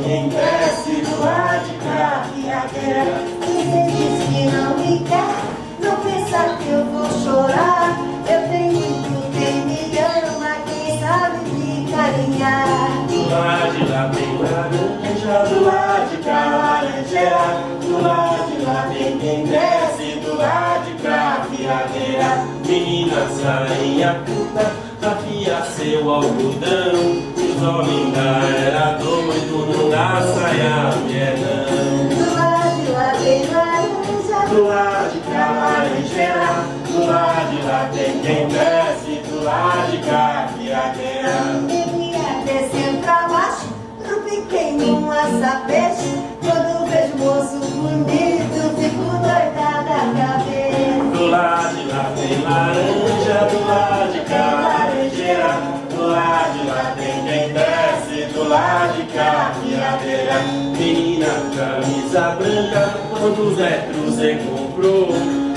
Quem cresce do lado de cá, viadeira. Você diz que não me quer, não pensa que eu vou chorar. Eu tenho quem me ama, quem sabe me carinhar. Do lado de lá tem laranja, do lado de cá laranjeira. Do lado de lá tem quem cresce, do lado de cá viadeira. Menina sainha curta, afia seu algodão. Os homens da era doido, não dá saia mulher não. Do lado de lá tem laranja, Do lado de cá laranjeira. Do lado de lá tem quem desce, do lado de cá viadeira. devia descer pra baixo, no pequeno assa peixe. Quando vejo moço bonito, fico doida da cabeça. Do lado de lá tem laranja, do lado de cá laranjeira. Do lado de lá tem quem desce, do lado de cá viadeira. Menina, camisa branca, quantos metros você comprou?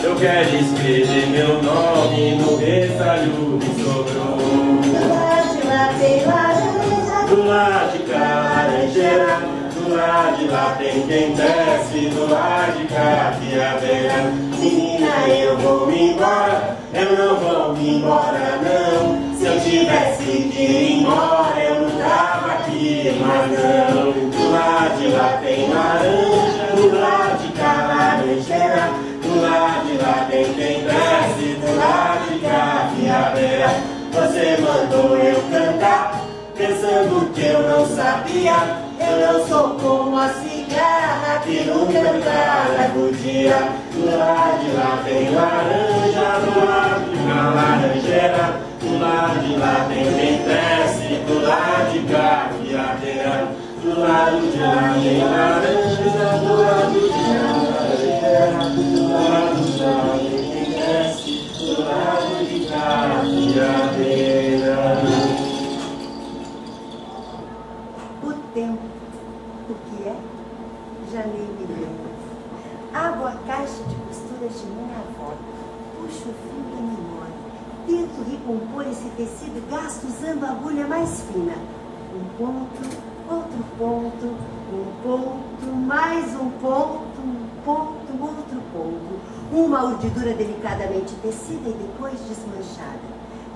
Eu quero escrever meu nome no retalho que sobrou. Do lado de lá tem laranja, Do lado de cá laranjeira. Do lado de lá tem quem desce, do lado de cá viadeira. Menina, eu vou me embora, eu não vou me embora não. Se eu tivesse que ir embora, eu não tava aqui, mas não. Do lado de lá tem laranja, do lado de cá laranjeira. Do lado de lá tem quem desce, do lado de cá viadeira. Você mandou eu cantar, pensando que eu não sabia. Eu não sou como a cigarra que nunca canta o dia. Do lado de lá tem laranja, do lado de cá laranjeira. Do lado de lá tem quem desce, do lado de cá viadeira. Do lado de lá tem laranja, do lado de cá laranjeira. Do lado de lá tem quem desce, do lado de cá viadeira. o tempo, o que é? Já nem me lembro. Abro a caixa de costuras de minha avó, puxo o fio da memória, tento recompor esse tecido e gasto usando a agulha mais fina. Um ponto, outro ponto, um ponto, mais um ponto, outro ponto. Uma urdidura delicadamente tecida e depois desmanchada.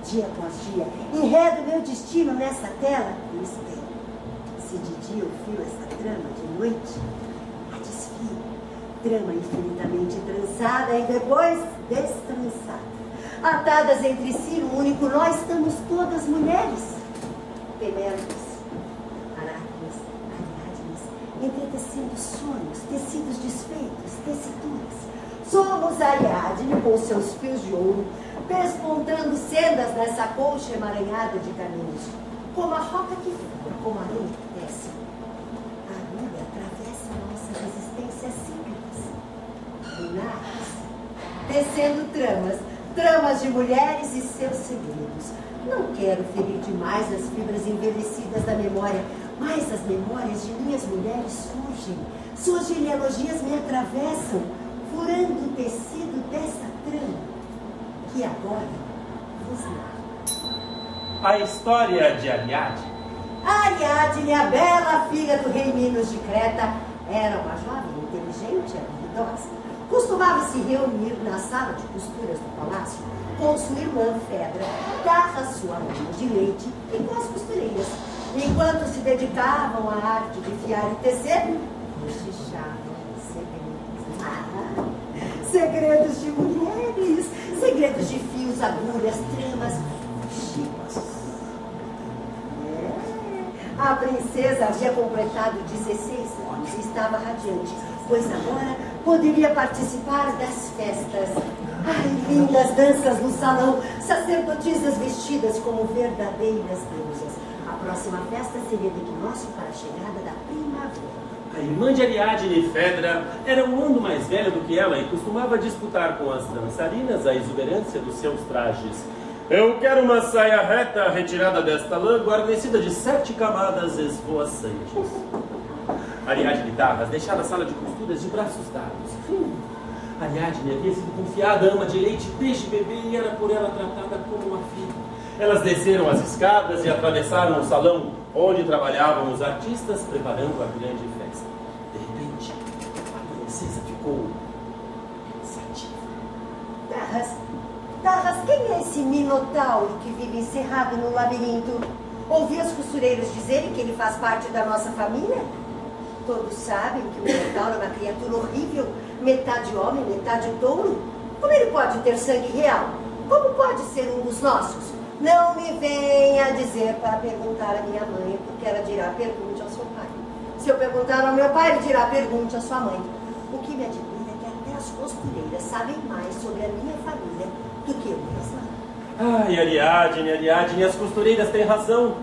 Dia após dia, enredo meu destino nessa tela e espero. Se de dia eu fio essa trama, de noite a desfio. Trama infinitamente trançada e depois destrançada. Atadas entre si, no único nós, estamos todas mulheres. Penélope, Arácnides, Ariadnes, entretecendo sonhos, tecidos desfeitos, tecituras. Somos Ariadne com seus fios de ouro, pespontando sendas nessa colcha emaranhada de caminhos. Como a roca que fura, como a areia que desce. A agulha atravessa nossa resistência simples. Lunares, tecendo tramas de mulheres e seus segredos. Não quero ferir demais as fibras envelhecidas da memória, mas as memórias de minhas mulheres surgem. Suas genealogias me atravessam, furando o tecido dessa trama, que agora vos narro. A história de Ariadne. Ariadne, a bela filha do rei Minos de Creta, era uma jovem inteligente e habilidosa. Costumava se reunir na sala de costuras do palácio com sua irmã Fedra, garra sua mãe de leite e com as costureiras. Enquanto se dedicavam à arte de fiar e tecer, cochichavam segredos. Segredos de mulheres, segredos de fios, agulhas, tramas, chips. A princesa havia completado 16 anos e estava radiante, pois agora poderia participar das festas. Ai, lindas danças no salão, sacerdotisas vestidas como verdadeiras deusas. A próxima festa seria do equinócio para a chegada da primavera. A irmã de Ariadne, Fedra, era um ano mais velha do que ela e costumava disputar com as dançarinas a exuberância dos seus trajes. Eu quero uma saia reta retirada desta lã, guarnecida de 7 camadas esvoaçantes. Ariadne Tarras deixara a sala de costuras de braços dados. Ariadne havia sido confiada a ama de leite desde bebê e era por ela tratada como uma filha. Elas desceram as escadas e atravessaram o salão onde trabalhavam os artistas preparando a grande festa. De repente, a princesa ficou pensativa. Tarras, quem é esse minotauro que vive encerrado no labirinto? Ouvi as costureiras dizerem que ele faz parte da nossa família? Todos sabem que o minotauro é uma criatura horrível, metade homem, metade touro. Como ele pode ter sangue real? Como pode ser um dos nossos? Não me venha dizer para perguntar à minha mãe, porque ela dirá pergunte ao seu pai. Se eu perguntar ao meu pai, ele dirá pergunte à sua mãe. O que me admira é que até as costureiras sabem mais sobre a minha família do que eu mesma. Ai, Ariadne, as costureiras têm razão.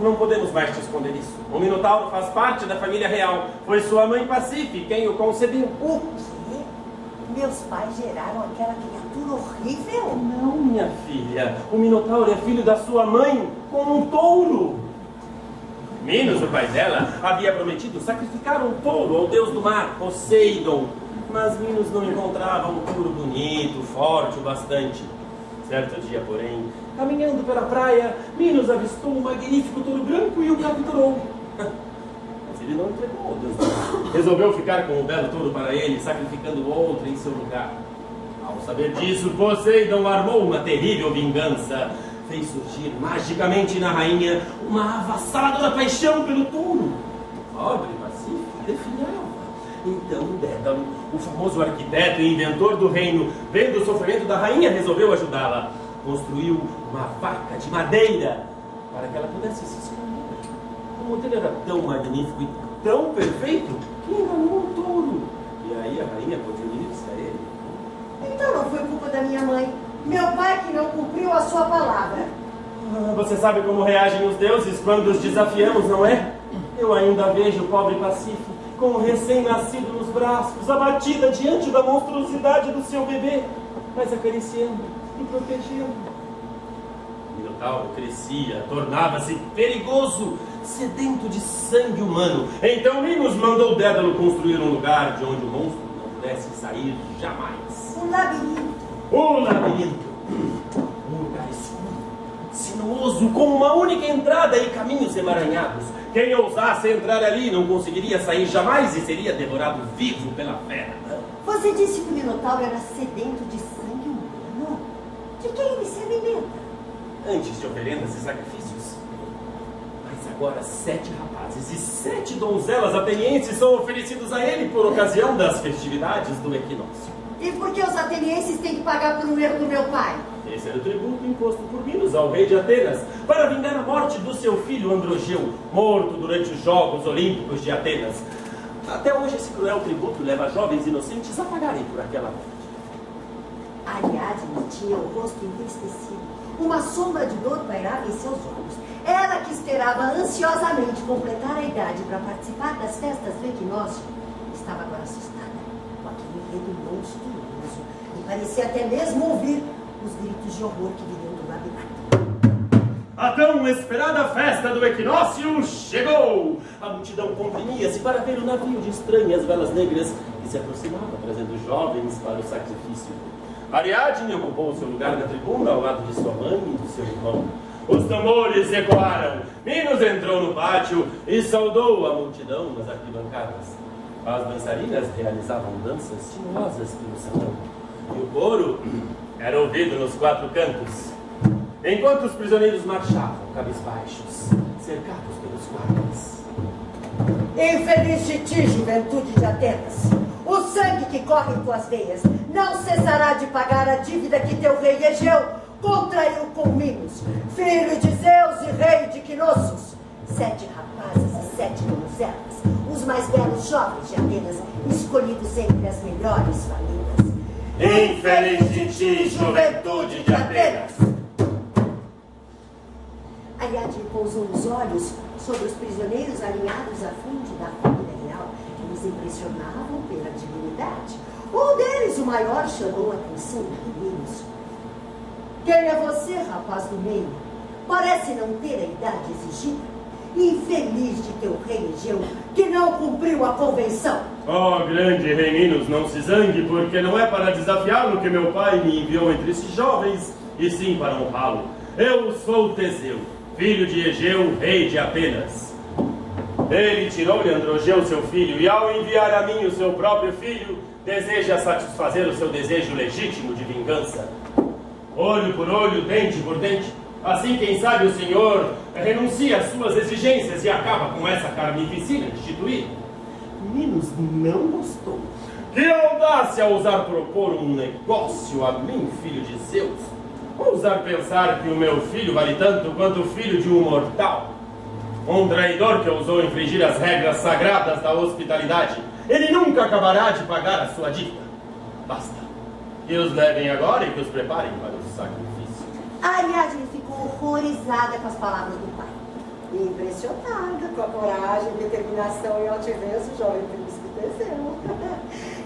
Não podemos mais te esconder isso. O Minotauro faz parte da família real. Foi sua mãe Pasífica quem o concebeu. O quê? Meus pais geraram aquela criatura horrível? Não, minha filha. O Minotauro é filho da sua mãe com um touro. Minos, o pai dela, havia prometido sacrificar um touro ao deus do mar, Poseidon. Mas Minos não encontrava um touro bonito, forte o bastante. Certo dia, porém, caminhando pela praia, Minos avistou um magnífico touro branco e o capturou. Mas ele não entregou ao deus do mar. Resolveu ficar com o belo touro para ele, sacrificando outro em seu lugar. Ao saber disso, Poseidon armou uma terrível vingança. Fez surgir magicamente na rainha uma avassaladora paixão pelo touro. Pobre Pacífico definhava. Então Dédalo, o famoso arquiteto e inventor do reino, vendo o sofrimento da rainha, resolveu ajudá-la. Construiu uma vaca de madeira para que ela pudesse se esconder. O modelo era tão magnífico e tão perfeito que enganou o touro. E aí a rainha pôde unir-se a ele. Então não foi culpa da minha mãe. Meu pai que não cumpriu a sua palavra. Você sabe como reagem os deuses quando os desafiamos, não é? Eu ainda vejo o pobre Pacífico com o recém-nascido nos braços, abatida diante da monstruosidade do seu bebê, mas acariciando e protegendo. O Minotauro crescia, tornava-se perigoso, sedento de sangue humano. Então Minos mandou Dédalo construir um lugar de onde o monstro não pudesse sair jamais. Um labirinto. Um labirinto. Um lugar escuro, sinuoso, com uma única entrada e caminhos emaranhados. Quem ousasse entrar ali não conseguiria sair jamais e seria devorado vivo pela fera. Você disse que o Minotauro era sedento de sangue humano? De quem ele se alimenta? Antes de oferendas e sacrifícios. Mas agora 7 rapazes e 7 donzelas atenienses são oferecidos a ele por ocasião das festividades do equinócio. E por que os atenienses têm que pagar por um erro do meu pai? Esse era o tributo imposto por Minos ao rei de Atenas, para vingar a morte do seu filho Androgeu, morto durante os Jogos Olímpicos de Atenas. Até hoje esse cruel tributo leva jovens inocentes a pagarem por aquela morte. Ariadne tinha o rosto entristecido. Uma sombra de dor pairava em seus olhos. Ela que esperava ansiosamente completar a idade para participar das festas do equinócio, estava agora assustada com aquele enredo monstruoso e parecia até mesmo ouvir os gritos de horror que vinham do labirinto. A tão esperada festa do equinócio chegou! A multidão comprimia-se para ver o navio de estranhas velas negras que se aproximava, trazendo jovens para o sacrifício. Ariadne ocupou seu lugar na tribuna ao lado de sua mãe e de seu irmão. Os tambores ecoaram. Minos entrou no pátio e saudou a multidão nas arquibancadas. As dançarinas realizavam danças sinuosas pelo salão. E o coro era ouvido nos 4 cantos, enquanto os prisioneiros marchavam cabisbaixos, cercados pelos guardas. Infeliz de ti, juventude de Atenas! O sangue que corre em tuas veias não cessará de pagar a dívida que teu rei Egeu contraiu com Minos, filho de Zeus e rei de Knossos. 7 rapazes e 7 donzelas, os mais belos jovens de Atenas, escolhidos entre as melhores famílias. Infeliz de ti, juventude de Atenas! Ariadne pousou os olhos sobre os prisioneiros alinhados à frente da família real. Eles impressionavam pela dignidade. Um deles, o maior, chamou a atenção de Minos. Quem é você, rapaz do meio? Parece não ter a idade exigida. Infeliz de teu rei Egeu, que não cumpriu a convenção. Oh, grande rei Minos, não se zangue, porque não é para desafiá-lo que meu pai me enviou entre esses jovens, e sim para honrá-lo. Eu sou Teseu, filho de Egeu, rei de Atenas. Ele tirou-lhe Androgeu, seu filho, e ao enviar a mim o seu próprio filho, deseja satisfazer o seu desejo legítimo de vingança. Olho por olho, dente por dente. Assim, quem sabe o senhor renuncia às suas exigências e acaba com essa carnificina instituída. Minos não gostou. Que audácia ousar propor um negócio a mim, filho de Zeus. Ousar pensar que o meu filho vale tanto quanto o filho de um mortal. Um traidor que ousou infringir as regras sagradas da hospitalidade. Ele nunca acabará de pagar a sua dívida. Basta. Que os levem agora e que os preparem para o sacrifício. A Ariadne ficou horrorizada com as palavras do pai. E impressionada com a coragem, determinação e altivez do jovem príncipe Teseu.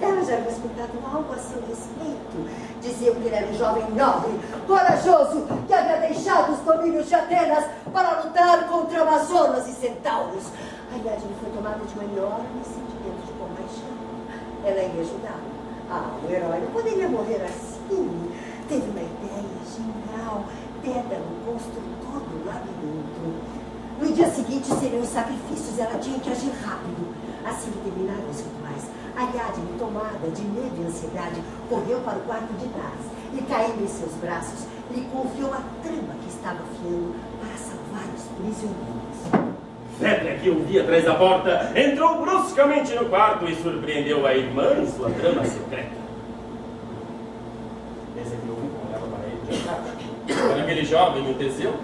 Ela já havia escutado algo a seu respeito. Diziam que ele era um jovem nobre, corajoso, que havia deixado os domínios de Atenas para lutar contra Amazonas e centauros. A Ariadne foi tomada de um enorme sentimento de compaixão. Ela ia ajudá-lo. O herói não poderia morrer assim. Teve uma ideia genial. Dédalo, construtor do labirinto. No dia seguinte seriam os sacrifícios. Ela tinha que agir rápido. Assim que terminaram os rituais, Ariadne, tomada de medo e ansiedade, correu para o quarto de trás e, caindo em seus braços, lhe confiou a trama que estava afiando para salvar os prisioneiros. Fétria, que eu vi atrás da porta, entrou bruscamente no quarto e surpreendeu a irmã em sua trama secreta. Esse aqui eu vi como olhava para ele de atrás. Era aquele jovem, o Teseu?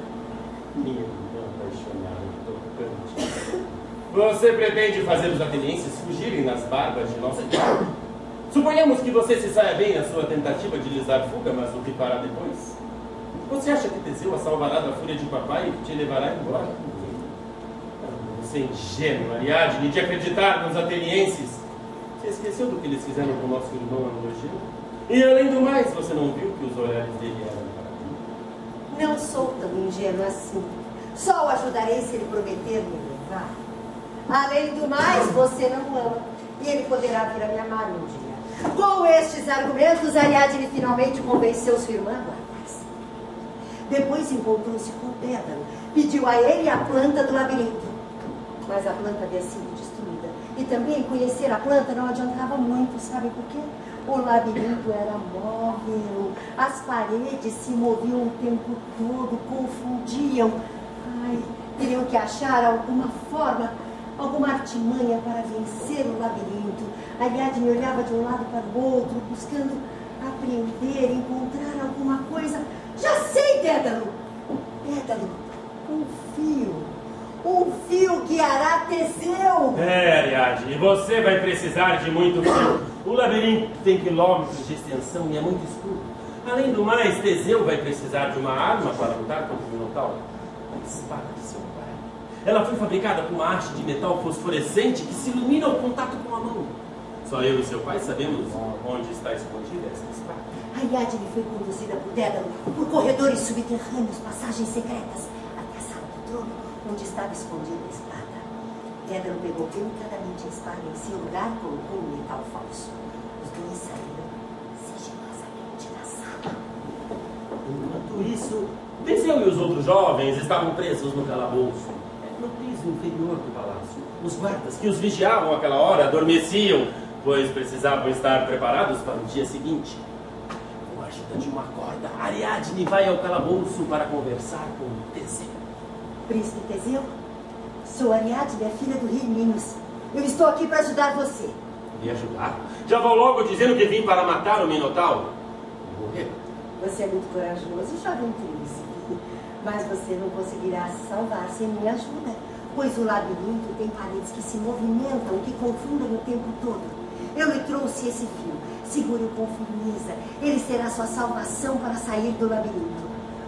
Minha irmã apaixonada, tocante. Você pretende fazer os atenienses fugirem nas barbas de nosso pai? Suponhamos que você se saia bem na sua tentativa de lhes dar fuga, mas o que fará depois? Você acha que Teseu a salvará da fúria de papai e te levará embora? Você é ingênuo, Ariadne, de acreditar nos atenienses. Você esqueceu do que eles fizeram com o nosso irmão Androgeu? E além do mais, você não viu que os olhares dele eram para mim? Não sou tão ingênuo assim. Só o ajudarei se ele prometer me levar. Além do mais, você não o ama. E ele poderá vir a me amar um dia. Com estes argumentos, Ariadne finalmente convenceu sua irmã a guardar-se. Depois encontrou-se com Dédalo. Pediu a ele a planta do labirinto. Mas a planta havia sido destruída. E também conhecer a planta não adiantava muito, sabe por quê? O labirinto era móvel, as paredes se moviam o tempo todo, confundiam. Teriam que achar alguma forma, alguma artimanha para vencer o labirinto. Ariadne olhava de um lado para o outro, buscando apreender, encontrar alguma coisa. Já sei, Dédalo! Dédalo, um fio. Um fio guiará Teseu. Ariadne, você vai precisar de muito fio. O labirinto tem quilômetros de extensão e é muito escuro. Além do mais, Teseu vai precisar de uma arma para lutar contra o Minotauro. A espada de seu pai. Ela foi fabricada com uma haste de metal fosforescente que se ilumina ao contato com a mão. Só eu e seu pai sabemos onde está escondida essa espada. Ariadne foi conduzida por Dédalo por corredores subterrâneos, passagens secretas, até a sala do trono, onde estava escondida a espada. Dédalo pegou delicadamente a espada em seu lugar e colocou um metal falso. Os dois saíram sigilosamente da sala. Enquanto isso, Teseu e os outros jovens estavam presos no calabouço, no piso inferior do palácio. Os guardas que os vigiavam àquela hora adormeciam, pois precisavam estar preparados para o dia seguinte. Com a ajuda de uma corda, Ariadne vai ao calabouço para conversar com Teseu. Príncipe Teseu, sou Ariadne, a filha do rei Minos. Eu estou aqui para ajudar você. Me ajudar? Já vou logo dizendo que vim para matar o Minotauro. Morrer. Você é muito corajoso, jovem príncipe. Mas você não conseguirá se salvar sem minha ajuda, pois o labirinto tem paredes que se movimentam, que confundem o tempo todo. Eu lhe trouxe esse fio. Segure-o com firmeza. Ele será sua salvação para sair do labirinto.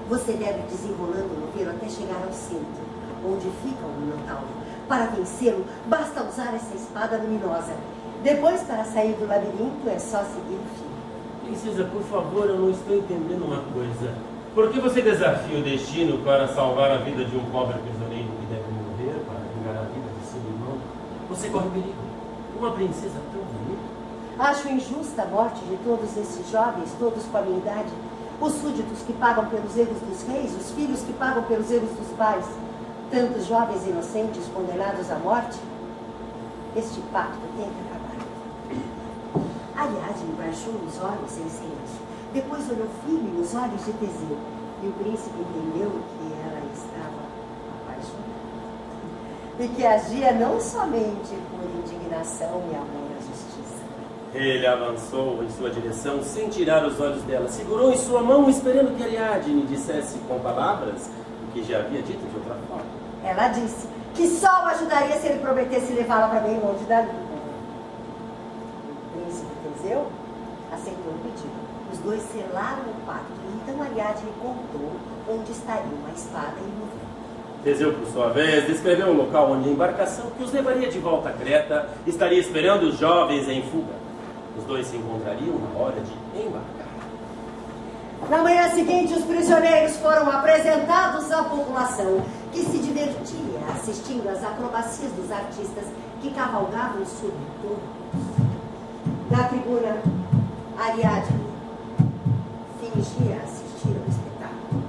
Você deve desenrolando o novelo até chegar ao centro, onde fica o Minotauro. Para vencê-lo, basta usar essa espada luminosa. Depois, para sair do labirinto, é só seguir o fio. Princesa, por favor, eu não estou entendendo uma coisa. Por que você desafia o destino para salvar a vida de um pobre prisioneiro que deve morrer para vingar a vida de seu irmão? Você corre perigo. Uma princesa tão bonita. Acho injusta a morte de todos esses jovens, todos com a minha idade. Os súditos que pagam pelos erros dos reis, os filhos que pagam pelos erros dos pais. Tantos jovens inocentes condenados à morte. Este pacto tem que acabar. Ariadne baixou os olhos em silêncio. Depois olhou firme nos olhos de Teseu. E o príncipe entendeu que ela estava apaixonada. E que agia não somente por indignação e amor à justiça. Ele avançou em sua direção sem tirar os olhos dela. Segurou em sua mão, esperando que Ariadne dissesse com palavras o que já havia dito de outra forma. Ela disse que só o ajudaria se ele prometesse levá-la para bem longe dali. O príncipe Teseu aceitou o pedido. Os dois selaram o pacto. Então Ariadne contou onde estariam a espada e o novelo. Teseu, por sua vez, descreveu o local onde a embarcação que os levaria de volta a Creta estaria esperando os jovens em fuga. Os dois se encontrariam na hora de embarcar. Na manhã seguinte, os prisioneiros foram apresentados à população, que se divertia assistindo às acrobacias dos artistas que cavalgavam sobre touros. Na tribuna, Ariadne fingia assistir ao espetáculo.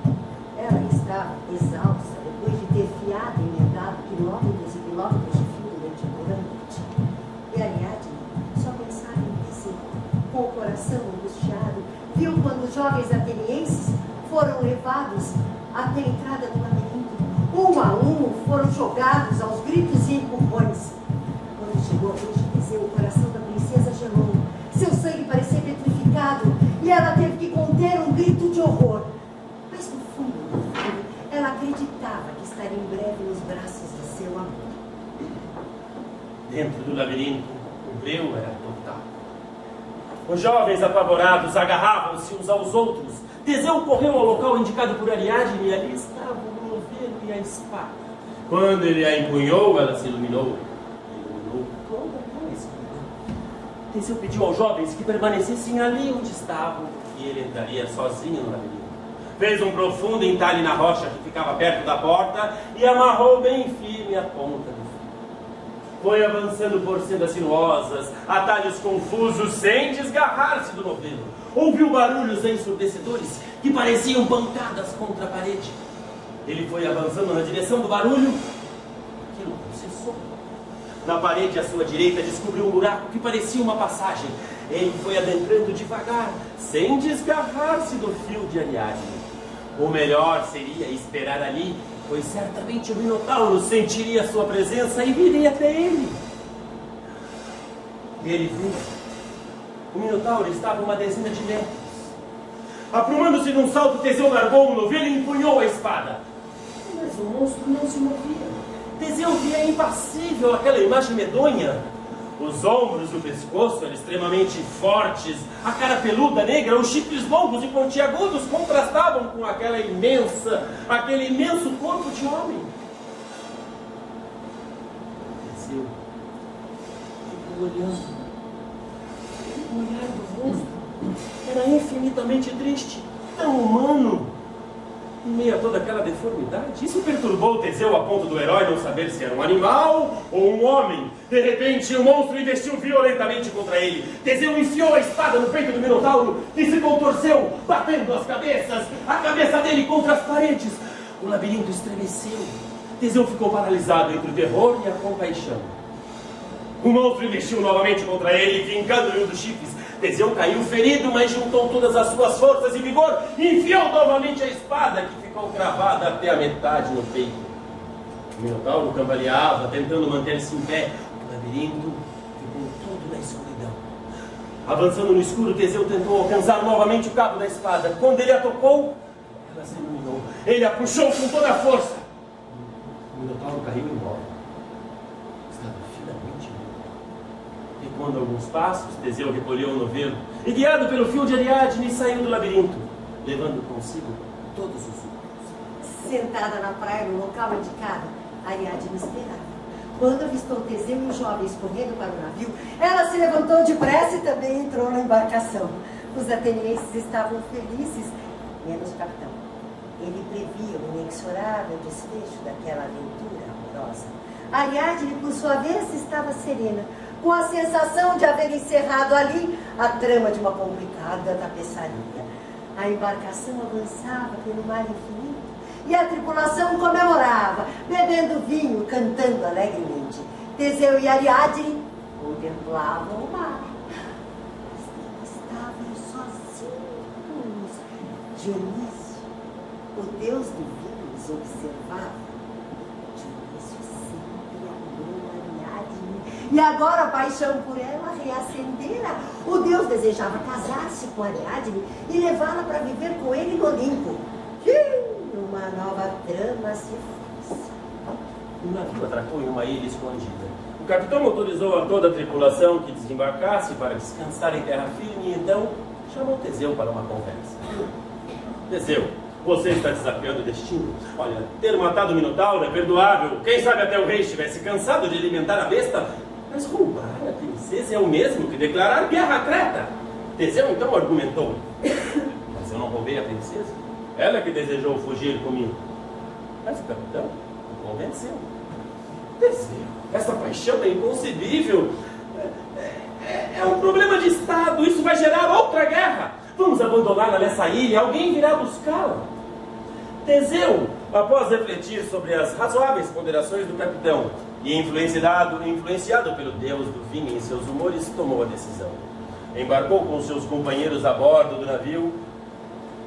Ela estava exausta depois de ter fiado e emendado quilômetros e quilômetros de fio durante toda a noite. E Ariadne só pensava em Teseu, com o coração angustiado, viu quando os jovens atenienses foram levados até a entrada do labirinto. Um a um foram jogados aos gritos e empurrões. Quando chegou a vez de Teseu, o coração da princesa gelou. Seu sangue parecia petrificado e ela teve que conter um grito de horror. Mas no fundo, ela acreditava que estaria em breve nos braços de seu amor. Dentro do labirinto, o breu era total. Os jovens apavorados agarravam-se uns aos outros. Teseu correu ao local indicado por Ariadne e ali estavam o novelo e a espada. Quando ele a empunhou, ela se iluminou. Iluminou toda aquela escuridão. Teseu pediu aos jovens que permanecessem ali onde estavam e ele entraria sozinho no labirinto. Fez um profundo entalhe na rocha que ficava perto da porta e amarrou bem firme a ponta do fio. Foi avançando por sendas sinuosas, atalhos confusos, sem desgarrar-se do novelo. Ouviu barulhos ensurdecedores que pareciam pancadas contra a parede. Ele foi avançando na direção do barulho. Aquilo cessou. Na parede à sua direita descobriu um buraco que parecia uma passagem. Ele foi adentrando devagar, sem desgarrar-se do fio de Ariadne. O melhor seria esperar ali, pois certamente o Minotauro sentiria sua presença e viria até ele. Ele viu. O Minotauro estava uma dezena de metros. Aprumando-se num salto, Teseu largou o novelo e empunhou a espada. Mas o monstro não se movia. Teseu via impassível aquela imagem medonha. Os ombros e o pescoço eram extremamente fortes, a cara peluda, negra, os chifres longos e pontiagudos contrastavam com aquele imenso corpo de homem. Teseu ficou olhando. O olhar do rosto era infinitamente triste, tão humano. Em meio a toda aquela deformidade, isso perturbou Teseu a ponto do herói não saber se era um animal ou um homem. De repente, o monstro investiu violentamente contra ele. Teseu enfiou a espada no peito do Minotauro e se contorceu, batendo as cabeças, a cabeça dele contra as paredes. O labirinto estremeceu. Teseu ficou paralisado entre o terror e a compaixão. O monstro investiu novamente contra ele, vincando-lhe um dos chifres. Teseu caiu ferido, mas juntou todas as suas forças e vigor e enfiou novamente a espada, que ficou cravada até a metade no peito. O Minotauro cambaleava, tentando manter-se em pé. O labirinto ficou tudo na escuridão. Avançando no escuro, Teseu tentou alcançar novamente o cabo da espada. Quando ele a tocou, ela se iluminou. Ele a puxou com toda a força. O Minotauro caiu e morreu. Estava finalmente morto. Recuando alguns passos, Teseu recolheu o novelo e, guiado pelo fio de Ariadne, saiu do labirinto, levando consigo todos os outros. Sentada na praia, no local indicado, Ariadne esperava. Quando avistou Teseu e os jovens correndo para o navio, ela se levantou depressa e também entrou na embarcação. Os atenienses estavam felizes, menos o capitão. Ele previa o inexorável desfecho daquela aventura amorosa. Ariadne, por sua vez, estava serena, com a sensação de haver encerrado ali a trama de uma complicada tapeçaria. A embarcação avançava pelo mar infinito e a tripulação comemorava, bebendo vinho, cantando alegremente. Teseu e Ariadne contemplavam o mar. Estavam sozinhos. Dionísio, o deus do vinho, os observava. Dionísio sempre amou Ariadne e agora a paixão por ela reacendera. O deus desejava casar-se com Ariadne e levá-la para viver com ele no Olimpo. Uma nova trama se fez. O navio atracou em uma ilha escondida. O capitão autorizou a toda a tripulação que desembarcasse para descansar em terra firme e então chamou Teseu para uma conversa. Teseu, você está desafiando o destino. Olha, ter matado o Minotauro é perdoável. Quem sabe até o rei estivesse cansado de alimentar a besta. Mas roubar a princesa é o mesmo que declarar guerra a Creta. Teseu então argumentou. Mas eu não roubei a princesa. Ela que desejou fugir comigo. Mas o capitão o convenceu. Teseu, essa paixão é inconcebível. É um problema de Estado. Isso vai gerar outra guerra. Vamos abandoná-la nessa ilha. Alguém virá buscá-la. Teseu, após refletir sobre as razoáveis ponderações do capitão e influenciado pelo deus do vinho em seus humores, tomou a decisão. Embarcou com seus companheiros a bordo do navio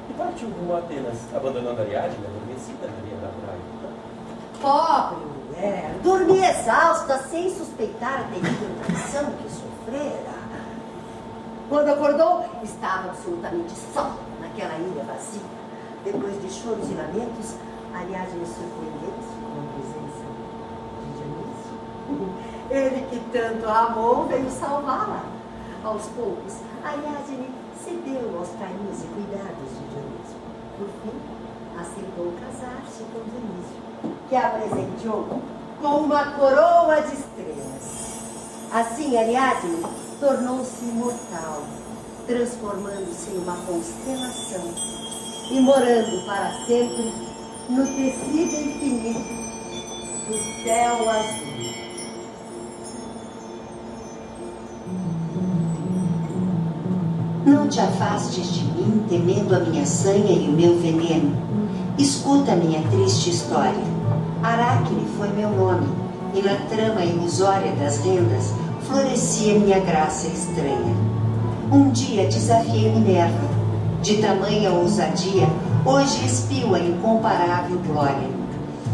e partiu rumo a Atenas, abandonando Ariadne adormecida na areia da praia. Pobre mulher, dormia exausta, sem suspeitar a terrível traição que sofrera. Quando acordou, estava absolutamente só naquela ilha vazia. Depois de choros e lamentos, Ariadne surpreendeu-se com a presença de Dionísio. Ele que tanto a amou veio salvá-la. Aos poucos, Ariadne cedeu aos carinhos e cuidados de Dionísio. Por fim, aceitou casar-se com Dionísio, que a presenteou com uma coroa de estrelas. Assim, Ariadne tornou-se imortal, transformando-se em uma constelação e morando para sempre no tecido infinito do céu azul. Não te afastes de mim, temendo a minha sanha e o meu veneno. Escuta minha triste história. Aracne foi meu nome, e na trama ilusória das rendas florescia minha graça estranha. Um dia desafiei Minerva. De tamanha ousadia, hoje espio a incomparável glória.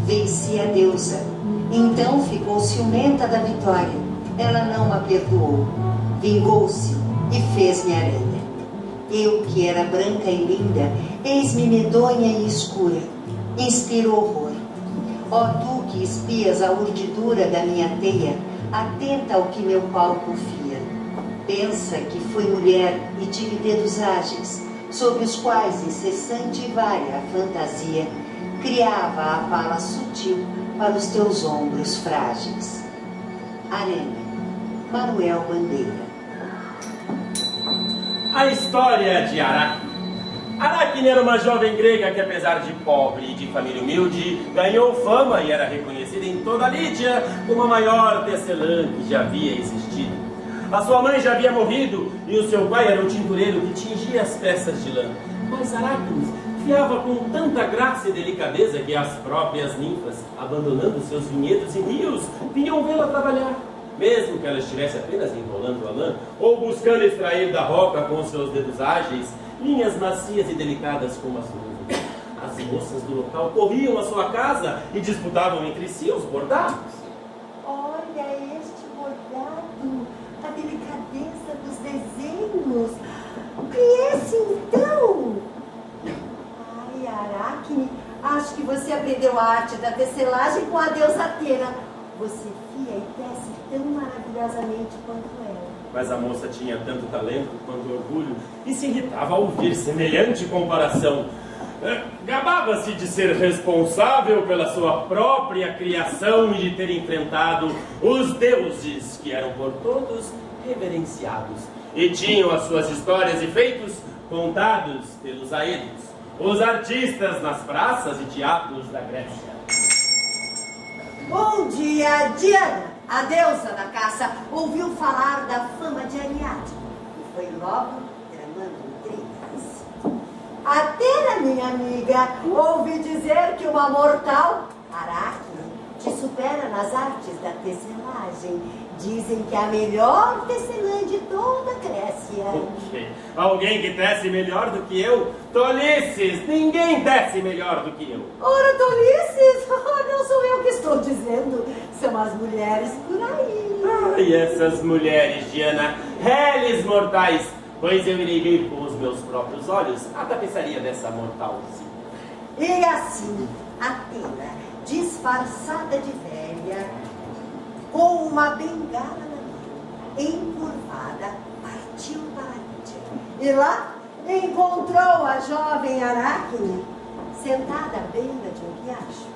Venci a deusa, então ficou ciumenta da vitória. Ela não a perdoou, vingou-se e fez-me aranha. Eu, que era branca e linda, eis-me medonha e escura, inspiro horror. Ó tu que espias a urdidura da minha teia, atenta ao que meu pau confia. Pensa que fui mulher e tive dedos ágeis, sob os quais incessante e vária a fantasia criava a pala sutil para os teus ombros frágeis. Aranha, Manuel Bandeira. A história de Aracne. Aracne era uma jovem grega que, apesar de pobre e de família humilde, ganhou fama e era reconhecida em toda a Lídia como a maior tecelã que já havia existido. A sua mãe já havia morrido e o seu pai era um tintureiro que tingia as peças de lã. Mas Aracne fiava com tanta graça e delicadeza que as próprias ninfas, abandonando seus vinhedos e rios, vinham vê-la trabalhar. Mesmo que ela estivesse apenas enrolando a lã ou buscando extrair da roca com seus dedos ágeis linhas macias e delicadas como as nuvens. As moças do local corriam à sua casa e disputavam entre si os bordados. Olha este bordado, a delicadeza dos desenhos. O que é esse então? Ai, Aracne, acho que você aprendeu a arte da tecelagem com a deusa Atena. Você fia e tece tão maravilhosamente quanto ela. Mas a moça tinha tanto talento quanto orgulho e se irritava ao ouvir semelhante comparação. Gabava-se de ser responsável pela sua própria criação e de ter enfrentado os deuses que eram por todos reverenciados e tinham as suas histórias e feitos contados pelos aedos. os artistas nas praças e teatros da Grécia. Um dia, Diana, a deusa da caça, ouviu falar da fama de Ariadne e foi logo tramando intrigas. Atena, minha amiga, ouvi dizer que uma mortal, Aracne, te supera nas artes da tecelagem. Dizem que é a melhor tecelã de toda a Grécia. Okay. Alguém que tece melhor do que eu? Tolices! Ninguém tece melhor do que eu. Ora, tolices! Não sou eu que estou dizendo. São as mulheres por aí. Ai, essas mulheres, Diana, reles mortais. Pois eu irei ver com os meus próprios olhos a tapeçaria dessa mortal. E assim, Atena, disfarçada de velha, com uma bengala na mão, encurvada, partiu para a Índia. E lá encontrou a jovem Aracne, sentada à beira de um riacho,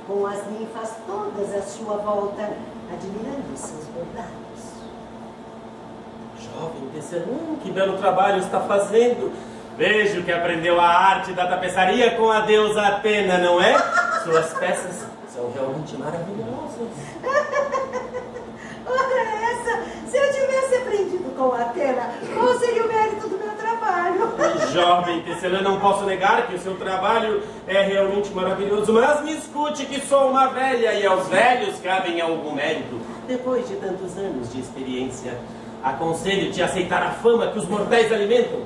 com as ninfas todas à sua volta, admirando seus bordados. Jovem tecelã, que belo trabalho está fazendo. Vejo que aprendeu a arte da tapeçaria com a deusa Atena, não é? Suas peças são realmente maravilhosas. Ora essa, se eu tivesse aprendido com a Atena, qual seria o mérito do meu trabalho? Jovem tecelã, não posso negar que o seu trabalho é realmente maravilhoso, mas me escute que sou uma velha e aos velhos cabem algum mérito. Depois de tantos anos de experiência, aconselho-te a aceitar a fama que os mortais alimentam.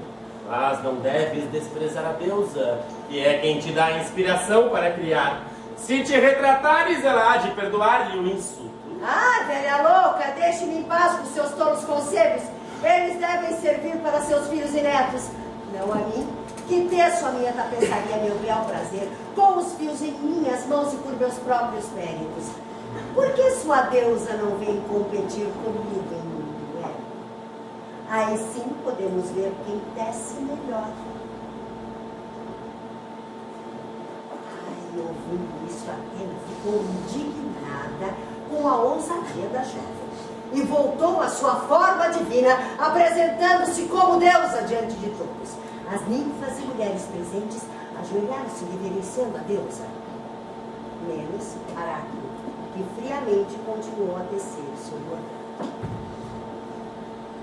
Mas não deves desprezar a deusa, que é quem te dá a inspiração para criar. Se te retratares, ela há de perdoar-lhe o insulto. Ah, velha louca, deixe-me em paz com seus tolos conselhos. Eles devem servir para seus filhos e netos. Não a mim, que teço a minha tapeçaria a meu real prazer, com os fios em minhas mãos e por meus próprios méritos. Por que sua deusa não vem competir comigo em um duelo? Aí sim podemos ver quem tece melhor. Ai, ouvindo isso, Atena ficou indignada com a ousadia da jovem e voltou à sua forma divina, apresentando-se como deusa diante de todos. As ninfas e mulheres presentes ajoelharam-se reverenciando a deusa, menos Aracne, que friamente continuou a tecer o seu bordado.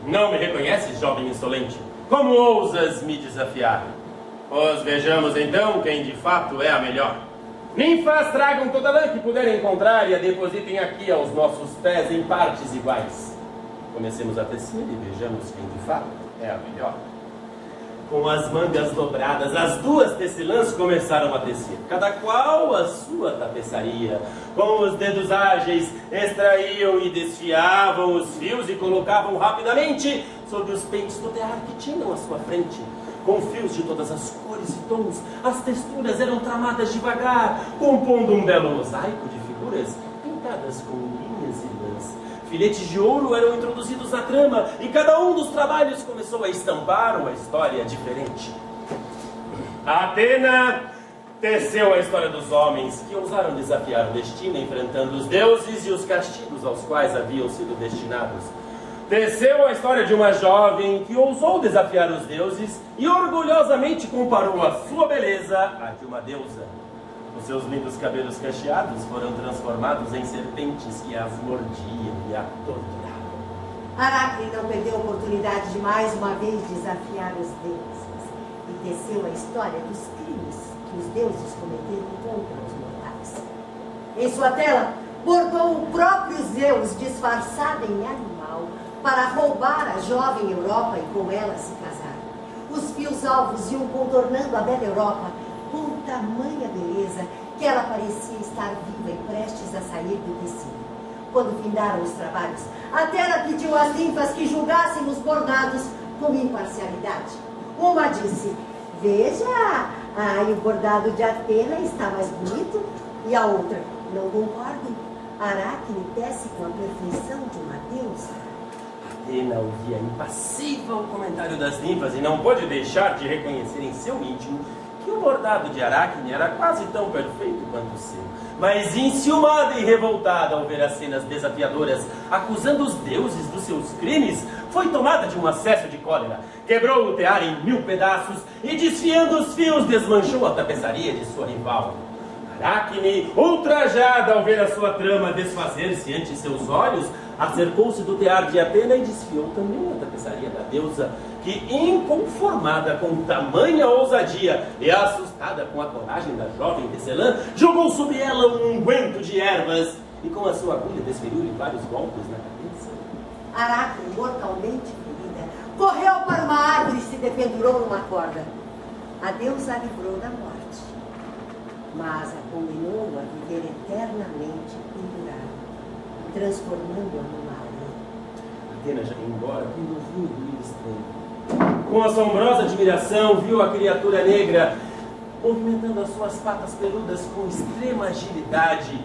Não me reconheces, jovem insolente? Como ousas me desafiar? Pois vejamos então quem de fato é a melhor. Ninfas, tragam toda a lã que puderem encontrar e a depositem aqui aos nossos pés em partes iguais. Comecemos a tecer e vejamos quem de fato é a melhor. Com as mangas dobradas, as duas tecelãs começaram a tecer, cada qual a sua tapeçaria. Com os dedos ágeis, extraíam e desfiavam os fios e colocavam rapidamente sobre os peitos do tear que tinham à sua frente. Com fios de todas as cores e tons, as texturas eram tramadas devagar, compondo um belo mosaico de figuras pintadas com linhas e lãs. Filetes de ouro eram introduzidos na trama e cada um dos trabalhos começou a estampar uma história diferente. A Atena teceu a história dos homens que ousaram desafiar o destino, enfrentando os deuses e os castigos aos quais haviam sido destinados. Teceu a história de uma jovem que ousou desafiar os deuses e orgulhosamente comparou a sua beleza à de uma deusa. Os seus lindos cabelos cacheados foram transformados em serpentes que as mordiam e a torturavam. Aracne não perdeu a oportunidade de mais uma vez desafiar os deuses e teceu a história dos crimes que os deuses cometeram contra os mortais. Em sua tela, bordou o próprio Zeus disfarçado em animal para roubar a jovem Europa e com ela se casar. Os fios alvos iam contornando a bela Europa com tamanha beleza que ela parecia estar viva e prestes a sair do tecido. Quando findaram os trabalhos, Atena pediu às ninfas que julgassem os bordados com imparcialidade. Uma disse: veja, o bordado de Atena está mais bonito. E a outra: não concordo, Aracne tece com a perfeição de uma deusa. Atena ouvia impassível o comentário das ninfas e não pôde deixar de reconhecer em seu íntimo que o bordado de Aracne era quase tão perfeito quanto o seu. Mas enciumada e revoltada ao ver as cenas desafiadoras, acusando os deuses dos seus crimes, foi tomada de um acesso de cólera. Quebrou o tear em 1000 pedaços e, desfiando os fios, desmanchou a tapeçaria de sua rival. Aracne, ultrajada ao ver a sua trama desfazer-se ante seus olhos, acercou-se do tear de Atena e desfiou também a tapeçaria da deusa, que, inconformada com tamanha ousadia e assustada com a coragem da jovem tecelã, jogou sobre ela um unguento de ervas e com a sua agulha desferiu-lhe vários golpes na cabeça. Aracne, mortalmente ferida, correu para uma árvore e se dependurou numa corda. A deusa a livrou da morte, mas a condenou a viver eternamente pendurada, transformando-a numa aranha. Atena já ia embora quando ouviu um ruído estranho. Com assombrosa admiração, viu a criatura negra movimentando as suas patas peludas com extrema agilidade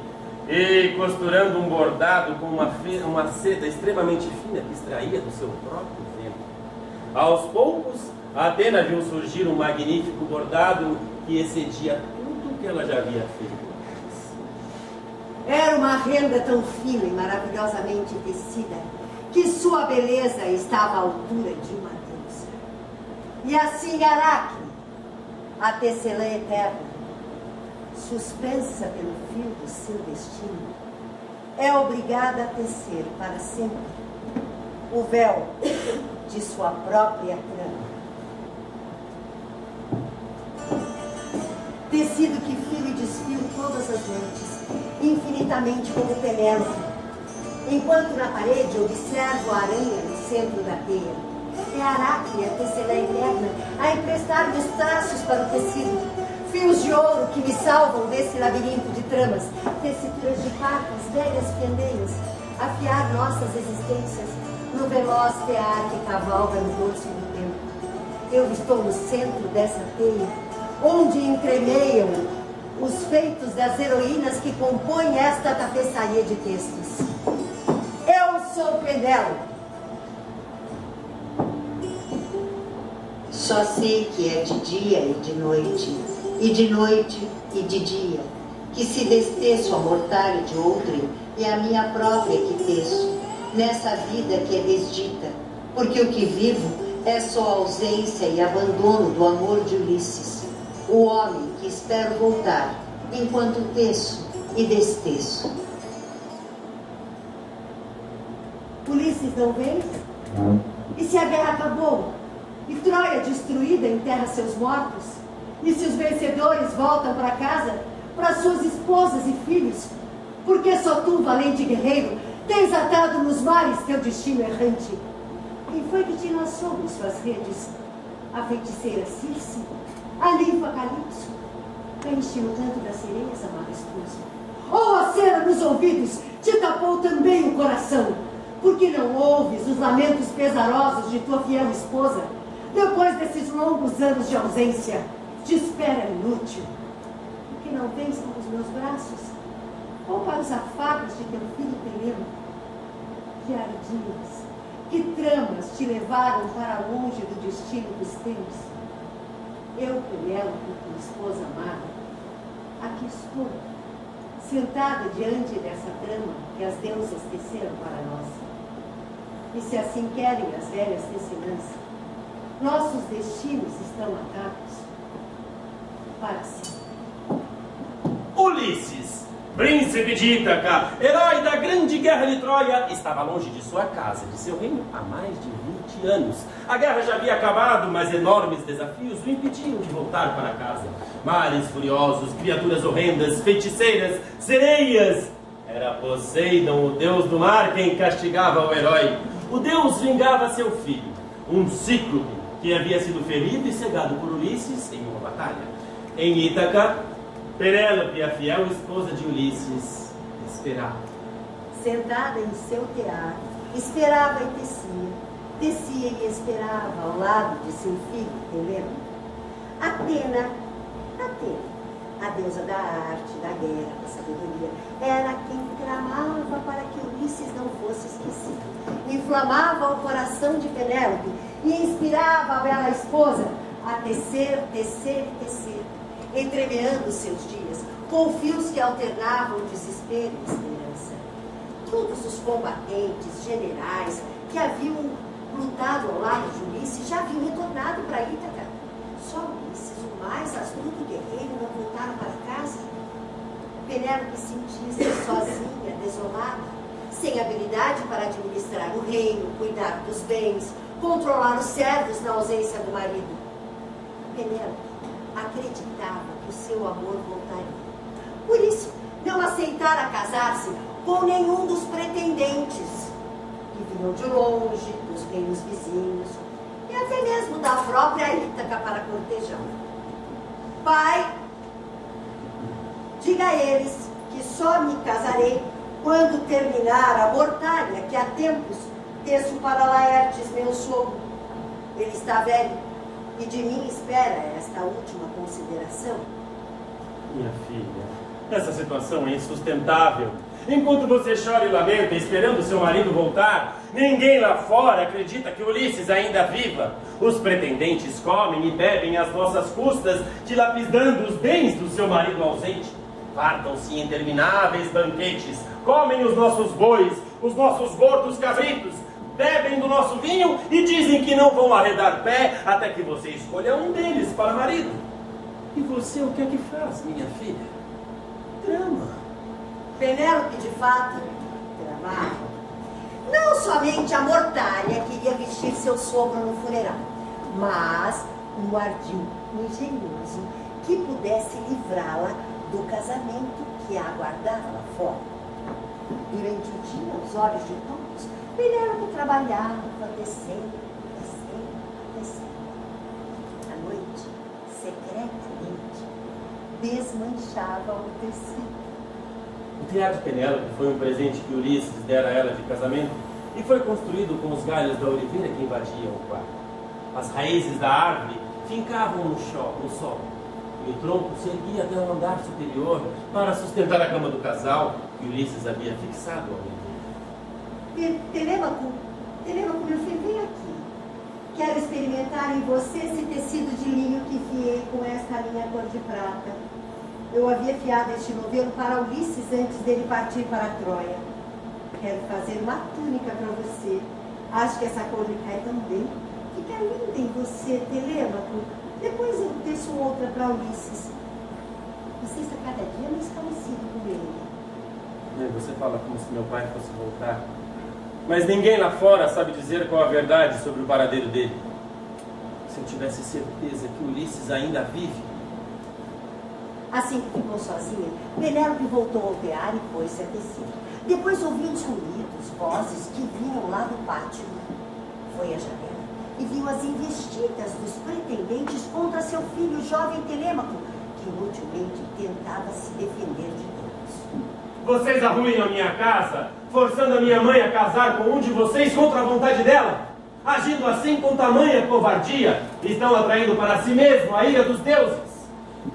e costurando um bordado com uma seda extremamente fina que extraía do seu próprio vento. Aos poucos, a Atena viu surgir um magnífico bordado que excedia tudo o que ela já havia feito. Era uma renda tão fina e maravilhosamente tecida que sua beleza estava à altura de uma deusa. E assim Aracne, a tecelã eterna, suspensa pelo fio do seu destino, é obrigada a tecer para sempre o véu de sua própria trama. Tecido que fio e desfio todas as noites, infinitamente como Penélope, enquanto na parede observo a aranha no centro da teia. É Aracne, a tecelã eterna, a emprestar-me os traços para o tecido, fios de ouro que me salvam desse labirinto de tramas, tecituras de patas, velhas pendeias, afiar nossas existências no veloz tear que cavalga no dorso do tempo. Eu estou no centro dessa teia, onde entremeiam os feitos das heroínas que compõem esta tapeçaria de textos. Eu sou Penélope. Só sei que é de dia e de noite e de dia, que se desteço a mortalha de outrem e a minha própria que teço, nessa vida que é desdita, porque o que vivo é só ausência e abandono do amor de Ulisses, o homem que espero voltar, enquanto teço e desteço. Ulisses não vem? E se a guerra acabou? E Troia destruída enterra seus mortos? E se os vencedores voltam para casa, para suas esposas e filhos? Porque só tu, valente guerreiro, tens atado nos mares teu destino errante. Quem foi que te lançou em suas redes? A feiticeira Circe? A ninfa Calypso? Preenche o canto das sereias, amada esposa? Ou a cera nos ouvidos te tapou também o coração? Porque não ouves os lamentos pesarosos de tua fiel esposa? Depois desses longos anos de ausência, de espera inútil, que não vens para os meus braços, ou para os afagos de teu filho Peleno? Que ardilhas, que tramas te levaram para longe do destino dos teus? Eu, Penélope, tua esposa amada, aqui estou, sentada diante dessa trama que as deusas teceram para nós. E se assim querem as velhas tecelãs, nossos destinos estão atados para sempre. Ulisses, príncipe de Ítaca, herói da grande guerra de Troia, estava longe de sua casa, de seu reino, há mais de 20 anos. A guerra já havia acabado, mas enormes desafios o impediam de voltar para casa. Mares furiosos, criaturas horrendas, feiticeiras, sereias. Era Poseidon, o deus do mar, quem castigava o herói. O deus vingava seu filho, um cíclope, que havia sido ferido e cegado por Ulisses em uma batalha. Em Ítaca, Penélope, a fiel esposa de Ulisses, esperava. Sentada em seu tear, esperava e tecia e esperava ao lado de seu filho Peleno. Atena, a deusa da arte, da guerra, da sabedoria, era quem tramava para que Ulisses não fosse esquecido. Inflamava o coração de Penélope e inspirava a bela esposa a tecer, tecer e tecer, entremeando seus dias, com fios que alternavam desespero e esperança. Todos os combatentes, generais, que haviam lutado ao lado de Ulisses, já haviam retornado para Ítaca. Só Ulisses, o mais astuto guerreiro, não voltaram para casa. Penélope sentia-se sozinha, desolada, sem habilidade para administrar o reino, cuidar dos bens, controlar os servos na ausência do marido. Penélope acreditava que o seu amor voltaria. Por isso, não aceitara casar-se com nenhum dos pretendentes que vinham de longe, dos reinos vizinhos, e até mesmo da própria Ítaca para cortejá-lo. Pai, diga a eles que só me casarei quando terminar a mortalha que há tempos teço para Laertes, meu sogro. Ele está velho e de mim espera esta última consideração. Minha filha, essa situação é insustentável. Enquanto você chora e lamenta esperando seu marido voltar, ninguém lá fora acredita que Ulisses ainda viva. Os pretendentes comem e bebem às nossas custas, dilapidando os bens do seu marido ausente. Fartam-se em intermináveis banquetes, comem os nossos bois, os nossos gordos cabritos, bebem do nosso vinho e dizem que não vão arredar pé até que você escolha um deles para marido. E você o que é que faz, minha filha? Drama. Penélope, de fato, tramava. Não somente a mortalha queria vestir seu sogro no funeral, mas um ardil engenhoso que pudesse livrá-la do casamento que a aguardava lá fora. Durante o dia, aos olhos de todos, Penélope trabalhava, tecendo, tecendo, tecendo. À noite, secretamente, desmanchava o tecido. O tear de Penélope foi um presente que Ulisses dera a ela de casamento e foi construído com os galhos da oliveira que invadiam o quarto. As raízes da árvore fincavam no solo e o tronco se erguia até o andar superior para sustentar a cama do casal que Ulisses havia fixado ao oliveira. Telêmaco, meu filho, vem aqui. Quero experimentar em você esse tecido de linho que fiei com esta linha cor de prata. Eu havia fiado este novelo para Ulisses antes dele partir para Troia. Quero fazer uma túnica para você. Acho que essa cor lhe cai tão bem. Fica linda em você, Telêmaco. Depois eu teço outra para Ulisses. Você está cada dia mais parecido com ele. Você fala como se meu pai fosse voltar. Mas ninguém lá fora sabe dizer qual a verdade sobre o paradeiro dele. Se eu tivesse certeza que Ulisses ainda vive. Assim que ficou sozinha, Penélope voltou ao tear e pôs-se a tecer. Depois ouviu os ruídos, vozes que vinham lá do pátio. Foi à janela e viu as investidas dos pretendentes contra seu filho, o jovem Telêmaco, que inutilmente tentava se defender de todos. Vocês arruinam a minha casa, forçando a minha mãe a casar com um de vocês contra a vontade dela. Agindo assim com tamanha covardia, estão atraindo para si mesmo a ira dos deuses.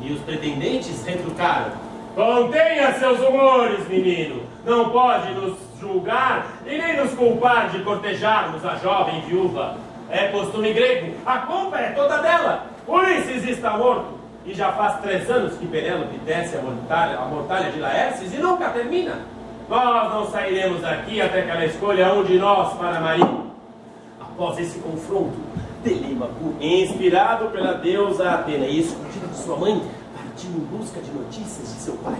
E os pretendentes retrucaram: contenha seus humores, menino. Não pode nos julgar e nem nos culpar de cortejarmos a jovem viúva. É costume grego, a culpa é toda dela. Ulisses está morto e já faz 3 anos que Penélope desce a mortalha de Laerces e nunca termina. Nós não sairemos daqui até que ela escolha um de nós para marido. Após esse confronto, Telêmaco, inspirado pela deusa Atena e escondido de sua mãe, partiu em busca de notícias de seu pai.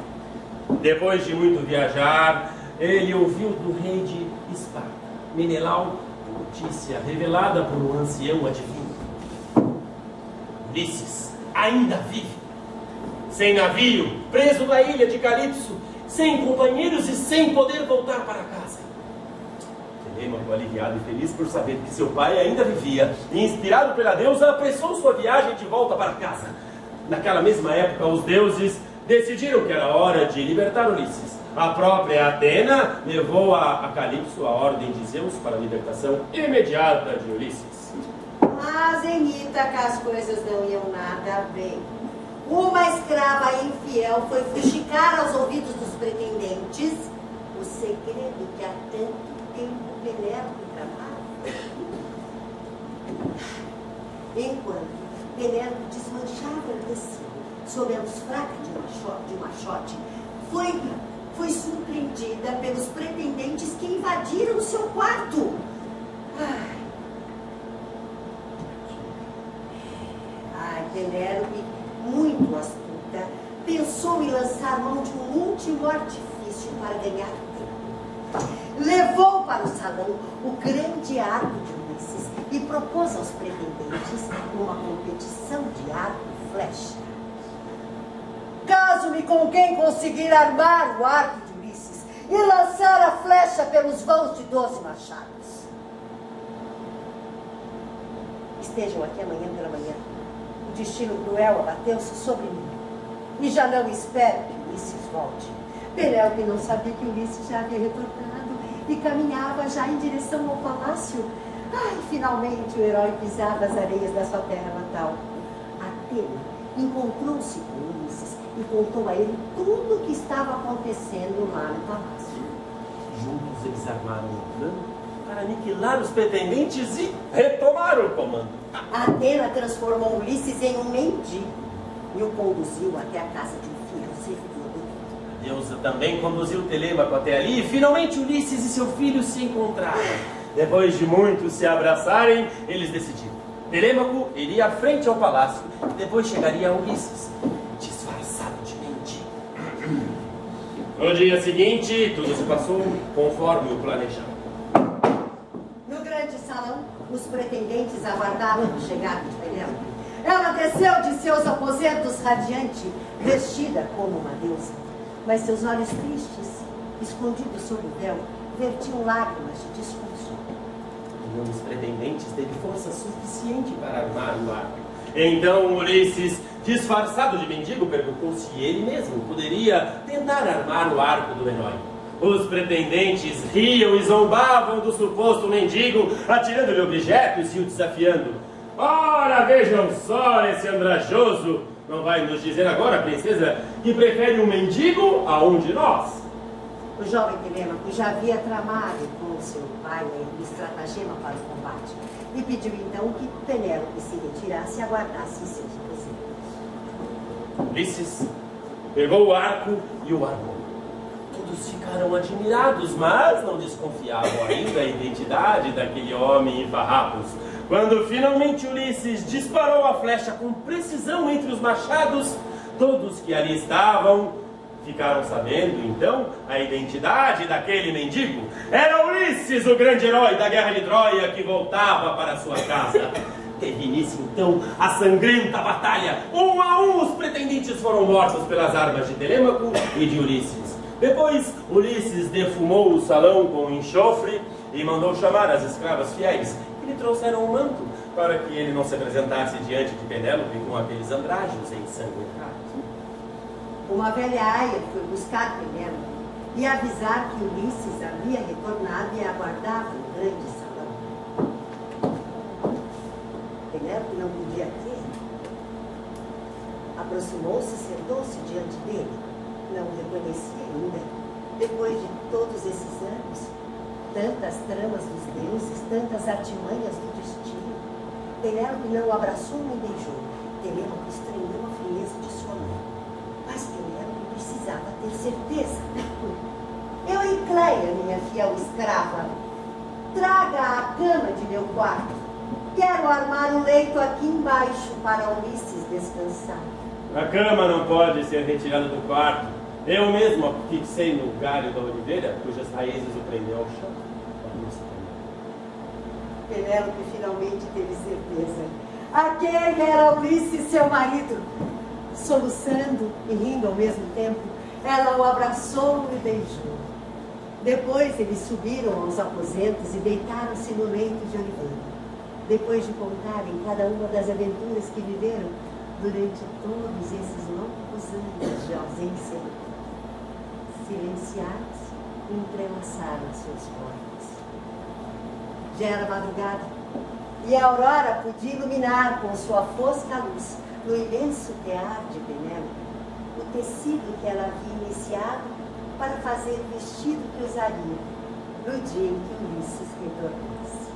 Depois de muito viajar, ele ouviu do rei de Esparta, Menelau, notícia revelada por um ancião adivinho. Ulisses ainda vive, sem navio, preso na ilha de Calipso, sem companheiros e sem poder voltar para casa. Telêmaco, aliviado e feliz por saber que seu pai ainda vivia, e inspirado pela deusa, apressou sua viagem de volta para casa. Naquela mesma época, os deuses decidiram que era hora de libertar Ulisses. A própria Atena levou a Calipso a ordem de Zeus para a libertação imediata de Ulisses. Mas em Ítaca as coisas não iam nada bem. Uma escrava infiel foi fuxicar aos ouvidos dos pretendentes o segredo que há tanto tempo Penélope tramava. Enquanto Penélope desmanchava o tecido sob a luz fraca de um machote. Foi surpreendida pelos pretendentes que invadiram o seu quarto. Penélope, muito astuta, pensou em lançar mão de um último artifício para ganhar tempo. Levou para o salão o grande arco de Ulisses e propôs aos pretendentes uma competição de arco e flecha. Caso-me com quem conseguir armar o arco de Ulisses e lançar a flecha pelos vãos de 12 machados. Estejam aqui amanhã pela manhã. O destino cruel abateu-se sobre mim. E já não espero que Ulisses volte. Penélope não sabia que Ulisses já havia retornado e caminhava já em direção ao palácio. Finalmente o herói pisava as areias da sua terra natal. Atena encontrou-se com Ulisses e contou a ele tudo o que estava acontecendo lá no palácio. Juntos eles armaram um plano para aniquilar os pretendentes e retomar o comando. Atena transformou Ulisses em um mendigo e o conduziu até a casa de um filho servidor do rei. A deusa também conduziu Telêmaco até ali e finalmente Ulisses e seu filho se encontraram. Depois de muitos se abraçarem, eles decidiram. Telêmaco iria à frente ao palácio e depois chegaria a Ulisses, disfarçado de mendigo. No dia seguinte, tudo se passou conforme o planejado. No grande salão, os pretendentes aguardavam a chegada de Penélope. Ela desceu de seus aposentos radiante, vestida como uma deusa. Mas seus olhos tristes, escondidos sob o véu, vertiam lágrimas de desconso. Nenhum dos pretendentes teve força suficiente para armar o arco. Então Ulisses, disfarçado de mendigo, perguntou se ele mesmo poderia tentar armar o arco do herói. Os pretendentes riam e zombavam do suposto mendigo, atirando-lhe objetos e o desafiando. Ora, vejam só esse andrajoso! Não vai nos dizer agora, princesa, que prefere um mendigo a um de nós? O jovem Telêmaco já havia tramado com seu pai um estratagema para o combate e pediu então que Penélope se retirasse e aguardasse em seus aposentos. Ulisses pegou o arco e o armou. Todos ficaram admirados, mas não desconfiavam ainda a identidade daquele homem em farrapos. Quando finalmente Ulisses disparou a flecha com precisão entre os machados, todos que ali estavam ficaram sabendo, então, a identidade daquele mendigo. Era Ulisses, o grande herói da guerra de Troia, que voltava para sua casa. Teve início, então, a sangrenta batalha. Um a um, os pretendentes foram mortos pelas armas de Telêmaco e de Ulisses. Depois, Ulisses defumou o salão com enxofre e mandou chamar as escravas fiéis, que lhe trouxeram um manto, para que ele não se apresentasse diante de Penélope com aqueles andrajos ensanguentados. Uma velha aia foi buscar Penélope e avisar que Ulisses havia retornado e aguardava no grande salão. Penélope não podia crer. Aproximou-se e sentou-se diante dele. Não o reconhecia ainda. Depois de todos esses anos, tantas tramas dos deuses, tantas artimanhas do destino, Penélope não o abraçou nem beijou. Telêmaco estranhou a frieza de sua mão. Mas Penélope precisava ter certeza. Euicleia, minha fiel escrava, traga a cama de meu quarto. Quero armar um leito aqui embaixo para Ulisses descansar. A cama não pode ser retirada do quarto. Eu mesmo a fixei no galho da oliveira, cujas raízes o prendeu ao chão. Penélope finalmente teve certeza. Aquele era Ulisses, seu marido. Soluçando e rindo ao mesmo tempo, ela o abraçou e beijou. Depois eles subiram aos aposentos e deitaram-se no leito de oliveira. Depois de contarem cada uma das aventuras que viveram durante todos esses longos anos de ausência, silenciaram-se e entrelaçaram seus corpos. Já era madrugada e a aurora podia iluminar com sua fosca luz no imenso tear de Penélope o tecido que ela havia iniciado para fazer o vestido que usaria no dia em que Ulisses retornasse.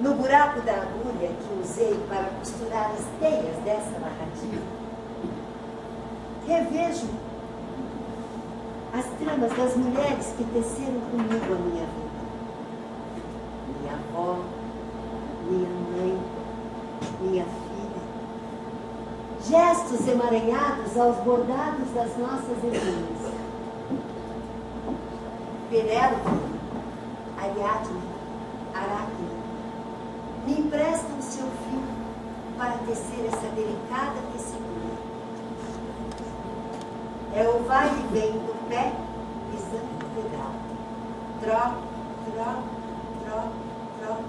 No buraco da agulha que usei para costurar as teias dessa narrativa, revejo as tramas das mulheres que teceram comigo a minha vida. Minha avó, minha mãe, minha filha. Gestos emaranhados aos bordados das nossas irmãs. Penélope, Ariadne, Aracne, me emprestam o seu fio para tecer essa delicada tessitura. É o vai e vem do pé pisando o pedal. Troco, troco, troco, troco.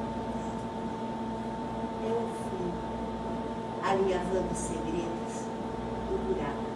É o fim, alinhavando segredos do buraco.